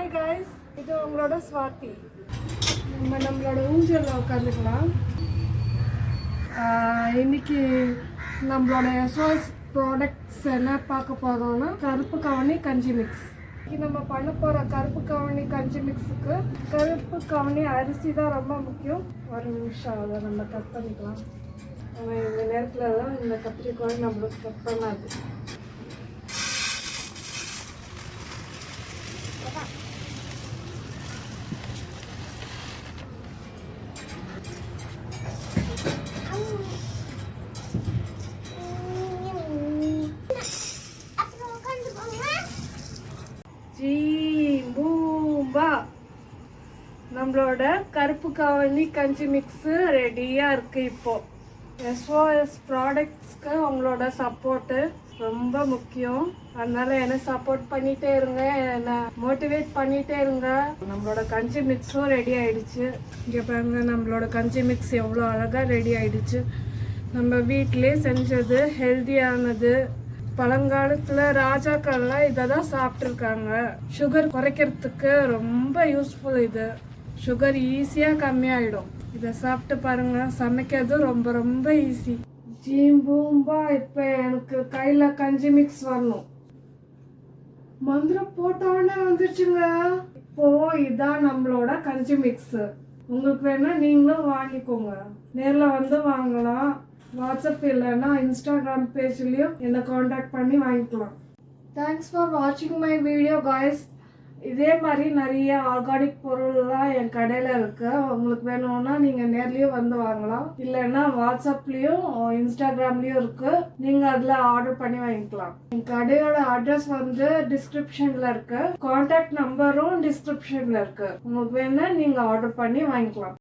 Hi guys, இது உங்களோட ஸ்வாதி. நம்மளோட ஊஞ்சலில் உட்காந்துக்கலாம். இன்னைக்கு நம்மளோட எஸ்ஓஎஸ் ப்ராடக்ட்ஸ் என்ன பார்க்க போகிறோம்னா கருப்பு கவனி கஞ்சி மிக்ஸ். இன்னைக்கு நம்ம பண்ண போகிற கருப்பு கவனி கஞ்சி மிக்ஸுக்கு கருப்பு கவனி அரிசி தான் ரொம்ப முக்கியம். ஒரு நிமிஷம் அதை நம்ம கட் பண்ணிக்கலாம். இந்த நேரத்தில் தான் இந்த கத்திரிக்காய் நம்மளுக்கு கட் பண்ணாது. நம்மளோட கருப்பு கவனி கஞ்சி மிக்ஸு ரெடியாக இருக்குது. இப்போது எஸ்ஓஎஸ் ப்ராடக்ட்ஸ்க்கு உங்களோட சப்போர்ட்டு ரொம்ப முக்கியம். அதனால என்ன சப்போர்ட் பண்ணிகிட்டே இருங்க, என்னை மோட்டிவேட் பண்ணிகிட்டே இருங்க. நம்மளோட கஞ்சி மிக்ஸும் ரெடி ஆகிடுச்சு. இங்கே பாருங்க, நம்மளோட கஞ்சி மிக்ஸ் எவ்வளோ அழகாக ரெடி ஆகிடுச்சு. நம்ம வீட்டிலே செஞ்சது, ஹெல்த்தியானது. பழங்காலத்தில் ராஜாக்கள்லாம் இதை தான் சாப்பிட்ருக்காங்க. சுகர் குறைக்கிறதுக்கு ரொம்ப யூஸ்ஃபுல். இது சுகர் ஈஸியாக கம்மியாயிடும். இதை சாப்பிட்டு பாருங்க. சமைக்கிறது ரொம்ப ரொம்ப ஈஸி. ஜீம்பூம்பா. இப்போ எனக்கு கையில் கஞ்சி மிக்ஸ் வரணும். மந்திரம் போட்டோடனே வந்துருச்சுங்க. இப்போ இதான் நம்மளோட கஞ்சி மிக்ஸ். உங்களுக்கு வேணா நீங்களும் வாங்கிக்கோங்க. நேரில் வந்து வாங்கலாம். வாட்ஸ்அப் இல்லைன்னா இன்ஸ்டாகிராம் பேஜ்லேயும் என்னை காண்டாக்ட் பண்ணி வாங்கிக்கலாம். தேங்க்ஸ் ஃபார் வாட்சிங் மை வீடியோ காய்ஸ். இதே மாதிரி நிறைய ஆர்கானிக் பொருள்லாம் என் கடையில் இருக்குது. உங்களுக்கு வேணும்னா நீங்கள் நேர்லேயும் வந்து வாங்கலாம். இல்லைன்னா வாட்ஸ்அப்லேயும் இன்ஸ்டாகிராம்லேயும் இருக்குது. நீங்கள் அதில் ஆர்டர் பண்ணி வாங்கிக்கலாம். என் கடையோட அட்ரஸ் வந்து டிஸ்கிரிப்ஷனில் இருக்குது. கான்டாக்ட் நம்பரும் டிஸ்கிரிப்ஷனில் இருக்குது. உங்களுக்கு வேணா நீங்கள் ஆர்டர் பண்ணி வாங்கிக்கலாம்.